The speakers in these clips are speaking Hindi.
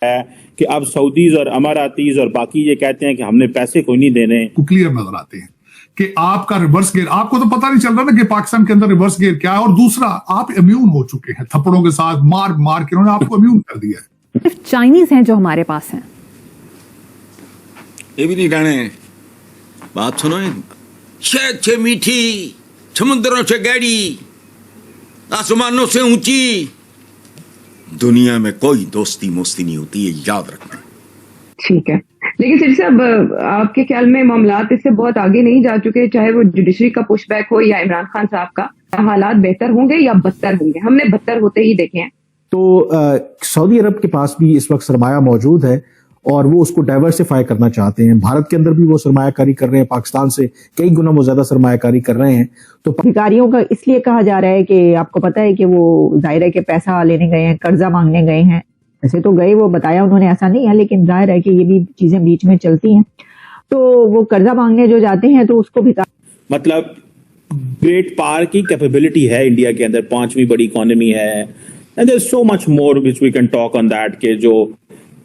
है कि अब सऊदीज और अमारातीज और बाकी ये कहते हैं कि हमने पैसे कोई नहीं देने, क्लियर नजर आते हैं कि आपका रिवर्स गेयर, आपको तो पता नहीं चल रहा ना कि पाकिस्तान के अंदर रिवर्स गेयर क्या है। और दूसरा, आप इम्यून हो चुके हैं थप्पड़ों के साथ, मार मार के उन्होंने आपको इम्यून कर दिया है। सिर्फ चाइनीज हैं जो हमारे पास हैं। ये भी नहीं जाने, बात सुनो, शहद से मीठी, समुद्रों से गहरी, आसमानों से ऊंची, दुनिया में कोई दोस्ती मोस्ती नहीं होती, ये याद रखना। ठीक है, लेकिन सिर्फ साहब, आपके ख्याल में मामलात इससे बहुत आगे नहीं जा चुके? चाहे वो जुडिशरी का पुशबैक हो या इमरान खान साहब का, हालात बेहतर होंगे या बदतर होंगे? हमने बदतर होते ही देखे हैं। तो सऊदी अरब के पास भी इस वक्त सरमाया मौजूद है और वो उसको डाइवर्सिफाई करना चाहते हैं। भारत के अंदर भी वो सरमायाकारी कर रहे हैं, पाकिस्तान से कई गुना वो ज्यादा सरमायाकारी कर रहे हैं। तो अधिकारियों का इसलिए कहा जा रहा है कि आपको पता है कि वो जाहिर है कि पैसा लेने गए हैं, कर्जा मांगने गए हैं। ऐसे तो गए, वो बताया उन्होंने, ऐसा नहीं है, लेकिन जाहिर है कि ये भी चीजें बीच में चलती हैं। तो वो कर्जा मांगने जो जाते हैं तो उसको भी, मतलब ग्रेट पार की कैपेबिलिटी है इंडिया के अंदर, 5वीं बड़ी इकोनॉमी है, and there is so much more which we can talk on that, के जो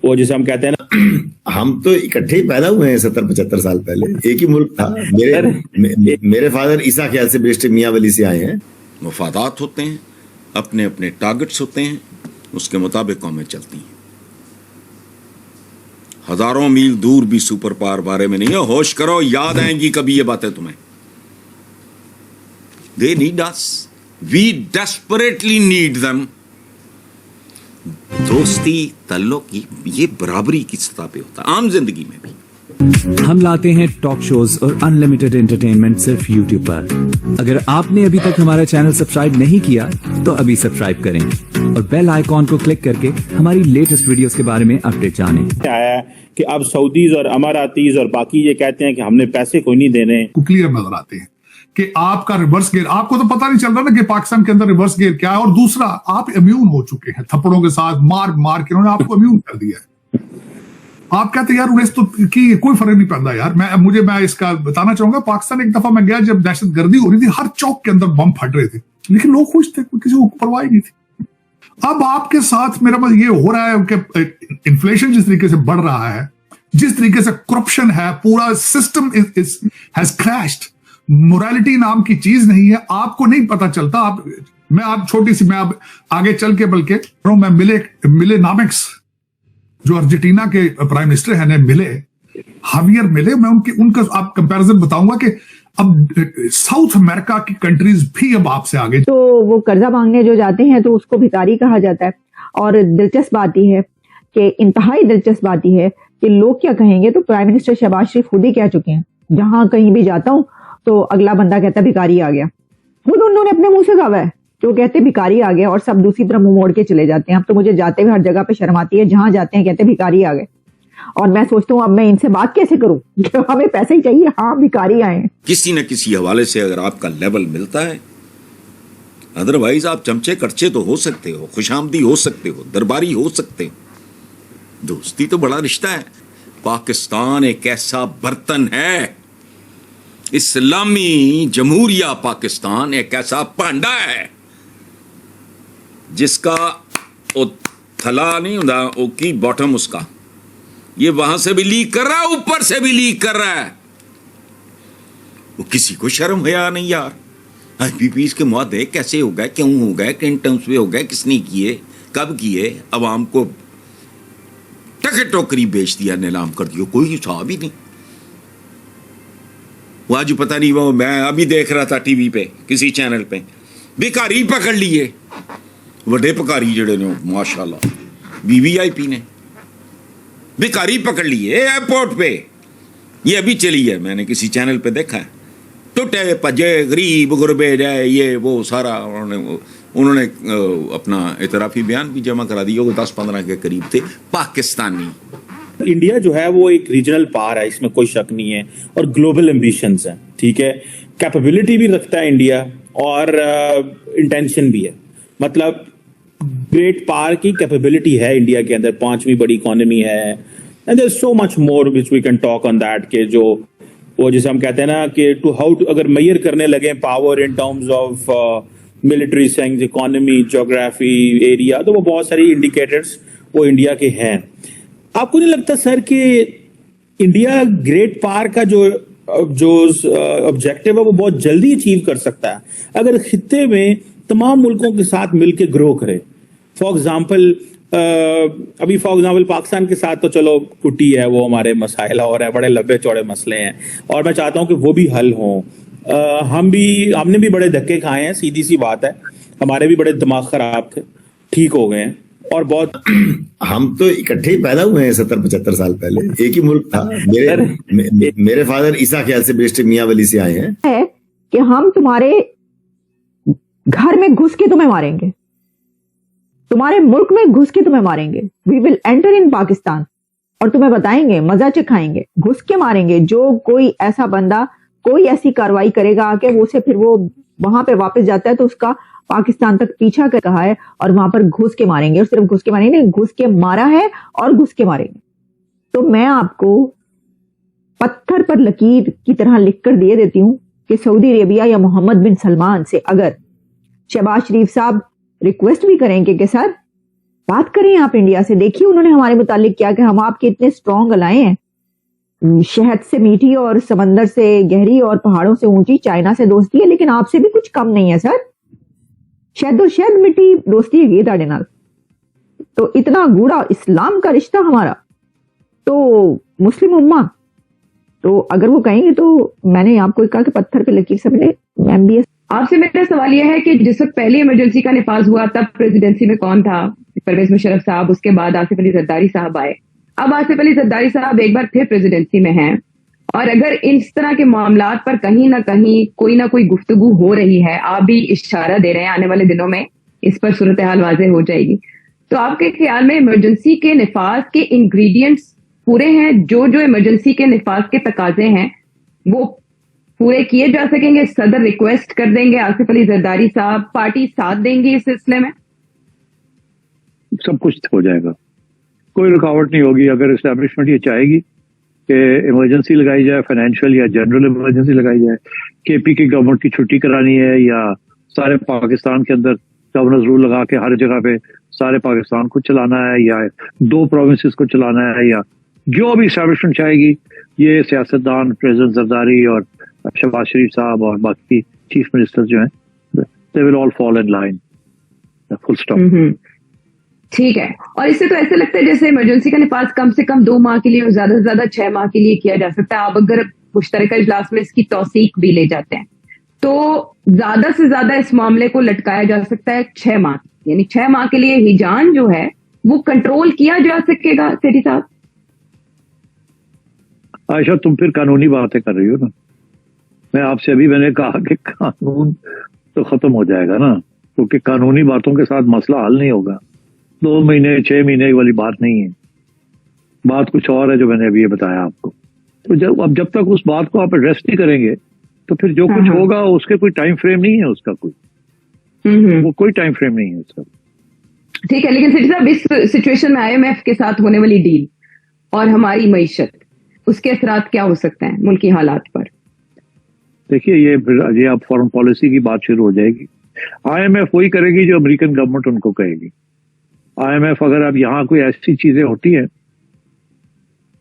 वो जिसे हम कहते हैं ना, हम तो इकट्ठे ही पैदा हुए हैं 70-75 साल पहले, एक ही मुल्क था। मेरे फादर ईसा ख्याल से बेस्ट मियां वली से आए हैं। मुफादात होते हैं, अपने अपने टारगेट्स होते हैं, उसके मुताबिक कौमें चलती हैं। हजारों मील दूर भी सुपर पावर बारे में नहीं है, होश करो, याद आएंगी कभी ये बातें तुम्हें। They need us, we desperately need them. दोस्ती ताल्लुक की ये बराबरी की सतह पे होता है, आम जिंदगी में भी। हम लाते हैं टॉक शोज और अनलिमिटेड एंटरटेनमेंट सिर्फ YouTube पर। अगर आपने अभी तक हमारा चैनल सब्सक्राइब नहीं किया तो अभी सब्सक्राइब करें और बेल आइकॉन को क्लिक करके हमारी लेटेस्ट वीडियोस के बारे में अपडेट जानें। आया कि अब सऊदीज और अमारातीज और बाकी ये कहते हैं कि हमने पैसे कोई नहीं देने, क्लियर नजर आते हैं कि आपका रिवर्स गेयर, आपको तो पता नहीं चल रहा ना कि पाकिस्तान के अंदर रिवर्स गेयर क्या है। और दूसरा, आप इम्यून हो चुके हैं थप्पड़ों के साथ, मार मार के उन्होंने आपको इम्यून कर दिया है। आप कहते यार उन्हें तो की कोई फर्क नहीं पड़ता यार। मैं इसका बताना चाहूंगा, पाकिस्तान एक दफा मैं गया जब दहशतगर्दी हो रही थी, हर चौक के अंदर बम फट रहे थे, लेकिन लोग खुश थे, किसी को परवाह नहीं थी। अब आपके साथ मेरा बस ये हो रहा है कि इन्फ्लेशन जिस तरीके से बढ़ रहा है, जिस तरीके से करप्शन है, पूरा सिस्टम हैज क्रैश्ड। मोरालिटी नाम की चीज नहीं है, आपको नहीं पता चलता। आप छोटी सी, मैं अब आगे चल के बल्कि मैं मिले नामिक्स जो अर्जेंटीना के प्राइम मिनिस्टर हैं, मिले हावियर मिले, मैं उनका आप कंपैरिजन बताऊंगा कि अब साउथ अमेरिका की कंट्रीज भी अब आपसे आगे। तो वो कर्जा मांगने जो जाते हैं तो उसको भिखारी कहा जाता है। और दिलचस्प बात यह है कि इंतहाई दिलचस्प बात यह है कि लोग क्या कहेंगे, तो प्राइम मिनिस्टर शहबाज शरीफ खुद ही कह चुके हैं, जहां कहीं भी जाता हूं तो अगला बंदा कहता है भिखारी आ गया। खुद उन्होंने अपने मुंह से कहा है, जो कहते भिखारी आ गया, और सब दूसरी तरफ मुंह मोड़ के चले जाते हैं। अब तो मुझे जाते हुए हर जगह पे शर्म आती है, जहां जाते हैं कहते भिखारी आ गए। और मैं सोचता हूँ अब मैं इनसे बात कैसे करूं, हमें पैसे ही चाहिए, हाँ भिखारी आए। किसी न किसी हवाले से अगर आपका लेवल मिलता है, अदरवाइज आप चमचे कड़चे तो हो सकते हो, खुशामदी हो सकते हो, दरबारी हो सकते हो, दोस्ती तो बड़ा रिश्ता है। पाकिस्तान एक ऐसा बर्तन है, इस्लामी जमहूरिया पाकिस्तान एक ऐसा पांडा है जिसका वो थला नहीं होता, वो की बॉटम उसका, ये वहां से भी लीक कर रहा है, ऊपर से भी लीक कर रहा है। वो किसी को शर्म है नहीं यार। IPPs के मुआदे कैसे हो गए, क्यों हो गए, किन टर्म्स पे हो गए, किसने किए, कब किए, अवाम को टके टोकरी बेच दिया, नीलाम कर दिया, कोई हिसाब ही नहीं। वो आज पता नहीं, वो मैं अभी देख रहा था टीवी पे किसी चैनल पे, भिखारी पकड़ लिए, बड़े भिखारी जड़े ने माशाल्लाह, VVIP ने भिखारी पकड़ लिए एयरपोर्ट पे। ये अभी चली है, मैंने किसी चैनल पे देखा है। टूटे पजे गरीब गुरबे जाए, ये वो सारा उन्होंने अपना इतराफी बयान भी जमा करा दिया। वो 10-15 के करीब थे पाकिस्तानी। इंडिया जो है वो एक रीजनल पावर है, इसमें कोई शक नहीं है, और ग्लोबल एम्बिशंस हैं, ठीक है। कैपेबिलिटी भी रखता है इंडिया और इंटेंशन भी है। मतलब ग्रेट पावर की कैपेबिलिटी है इंडिया के अंदर, 5वीं बड़ी इकोनॉमी है, and there is so much more which we can talk on that, के जो वो जिसे हम कहते हैं ना कि अगर मेजर करने लगे power in terms of military strength, economy, geography, area, तो वो बहुत सारी इंडिकेटर्स वो इंडिया के हैं। आपको नहीं लगता सर कि इंडिया ग्रेट पार का जो ऑब्जेक्टिव है वो बहुत जल्दी अचीव कर सकता है अगर खित्ते में तमाम मुल्कों के साथ मिलकर ग्रो करे? फॉर एग्जाम्पल पाकिस्तान के साथ तो चलो कुटी है, वो हमारे मसाइल और है, बड़े लंबे चौड़े मसले हैं और मैं चाहता हूं कि वो भी हल हों। हमने भी बड़े धक्के खाए हैं, सीधी सी बात है, हमारे भी बड़े दिमाग खराब थे, ठीक हो गए हैं और बहुत हम तो इकट्ठे ही पैदा हुए हैं 70-75 साल पहले, एक ही मुल्क था। मेरे फादर ईसा ख्याल से बेस्ट मियां वली से आए हैं। है कि हम तुम्हारे घर में घुस के तुम्हें मारेंगे, तुम्हारे मुल्क में घुस के तुम्हें मारेंगे। We will enter in Pakistan और तुम्हें बताएंगे, मजा चखाएंगे, घुस के मारेंगे। जो कोई ऐसा बंदा कोई ऐसी कार्रवाई करेगा आके वो से फिर वो वहां पे वापस जाता है तो उसका पाकिस्तान तक पीछा कर कहा है और वहां पर घुस के मारेंगे। और सिर्फ घुस के मारेंगे नहीं, घुस के मारा है और घुस के मारेंगे। तो मैं आपको पत्थर पर लकीर की तरह लिखकर दे देती हूं कि सऊदी अरेबिया या मोहम्मद बिन सलमान से अगर शहबाज शरीफ साहब रिक्वेस्ट भी करेंगे कि सर बात करें आप इंडिया से, देखिए उन्होंने हमारे मुतालिक क्या कि हम आपके इतने स्ट्रांग अलाए हैं, शहद से मीठी और समंदर से गहरी और पहाड़ों से ऊंची, चाइना से दोस्ती है लेकिन आपसे भी कुछ कम नहीं है सर, शहद और शहद मिट्टी दोस्ती है ताड़े नाल। तो इतना गूढ़ा इस्लाम का रिश्ता हमारा, तो मुस्लिम उम्मा, तो अगर वो कहेंगे तो मैंने आपको कहा कि पत्थर पे लकीर से मैंने MBS। आपसे मेरा सवाल यह है कि जिस वक्त पहली इमरजेंसी का नफाज हुआ तब प्रेसिडेंसी में कौन था? परवेज मुशर्रफ साहब, उसके बाद आसिफ अली जरदारी साहब आए, अब आसिफ अली जरदारी साहब एक बार फिर प्रेसिडेंसी में हैं। और अगर इस तरह के मामलात पर कहीं ना कहीं कोई ना कोई गुफ्तगू हो रही है, आप भी इशारा दे रहे हैं आने वाले दिनों में इस पर सूरत हाल वाज़ेह हो जाएगी, तो आपके ख्याल में इमरजेंसी के नफाज के इंग्रेडिएंट्स पूरे हैं? जो जो इमरजेंसी के नफाज के तकाजे हैं वो पूरे किए जा सकेंगे? सदर रिक्वेस्ट कर देंगे, आसिफ अली जरदारी साहब, पार्टी साथ देंगी इस सिलसिले में? सब कुछ हो जाएगा, कोई रुकावट नहीं होगी। अगर एस्टैब्लिशमेंट ये चाहेगी कि इमरजेंसी लगाई जाए, फाइनेंशियल या जनरल इमरजेंसी लगाई जाए, KP की गवर्नमेंट की छुट्टी करानी है या सारे पाकिस्तान के अंदर गवर्नर्स रूल लगा के हर जगह पे सारे पाकिस्तान को चलाना है या 2 प्रोविंसेस को चलाना है, या जो भी एस्टैब्लिशमेंट चाहेगी, ये सियासतदान प्रेसिडेंट जरदारी और शहबाज शरीफ साहब और बाकी चीफ मिनिस्टर जो हैं, they will all fall in line, full stop. ठीक है। और इससे तो ऐसे लगता है जैसे इमरजेंसी का नफाज कम से कम 2 माह के लिए और ज्यादा से ज्यादा 6 माह के लिए किया जा सकता है। आप अगर मुश्तरका इजलास में इसकी तौसीक भी ले जाते हैं तो ज्यादा से ज्यादा इस मामले को लटकाया जा सकता है 6 माह, यानी 6 माह के लिए हिजान जो है वो कंट्रोल किया जा सकेगा। सेठी साहब, आयशा तुम फिर कानूनी बातें कर रही हो ना, मैं आपसे अभी मैंने कहा कि कानून तो खत्म हो जाएगा ना, क्योंकि कानूनी बातों के साथ मसला हल नहीं होगा। 2 महीने 6 महीने वाली बात नहीं है, बात कुछ और है जो मैंने अभी ये बताया आपको। तो जब तक उस बात को आप एड्रेस नहीं करेंगे तो फिर जो कुछ होगा उसके कोई टाइम फ्रेम नहीं है, उसका वो कोई टाइम फ्रेम नहीं है उसका। ठीक है, लेकिन सेठी साहब इस सिचुएशन में IMF के साथ होने वाली डील और हमारी मईशत, उसके असरात क्या हो सकते हैं मुल्की हालात पर? देखिए ये अब फॉरेन पॉलिसी की बात शुरू हो जाएगी। IMF वही करेगी जो अमेरिकन गवर्नमेंट उनको कहेगी। IMF अगर अब यहाँ कोई ऐसी चीजें होती हैं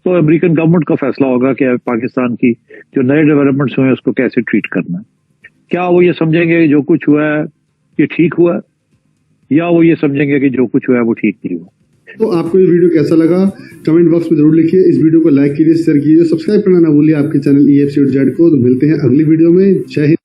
तो अमेरिकन गवर्नमेंट का फैसला होगा कि पाकिस्तान की जो नए डेवलपमेंट्स हुए उसको कैसे ट्रीट करना है। क्या वो ये समझेंगे कि जो कुछ हुआ है ये ठीक हुआ, या वो ये समझेंगे कि जो कुछ हुआ है वो ठीक नहीं हुआ। तो आपको ये वीडियो कैसा लगा कमेंट बॉक्स में जरूर लिखिए। इस वीडियो को लाइक कीजिए, शेयर कीजिए, सब्सक्राइब करना ना भूलिए आपके चैनल EFC को। तो मिलते हैं अगली वीडियो में। जय हिंद।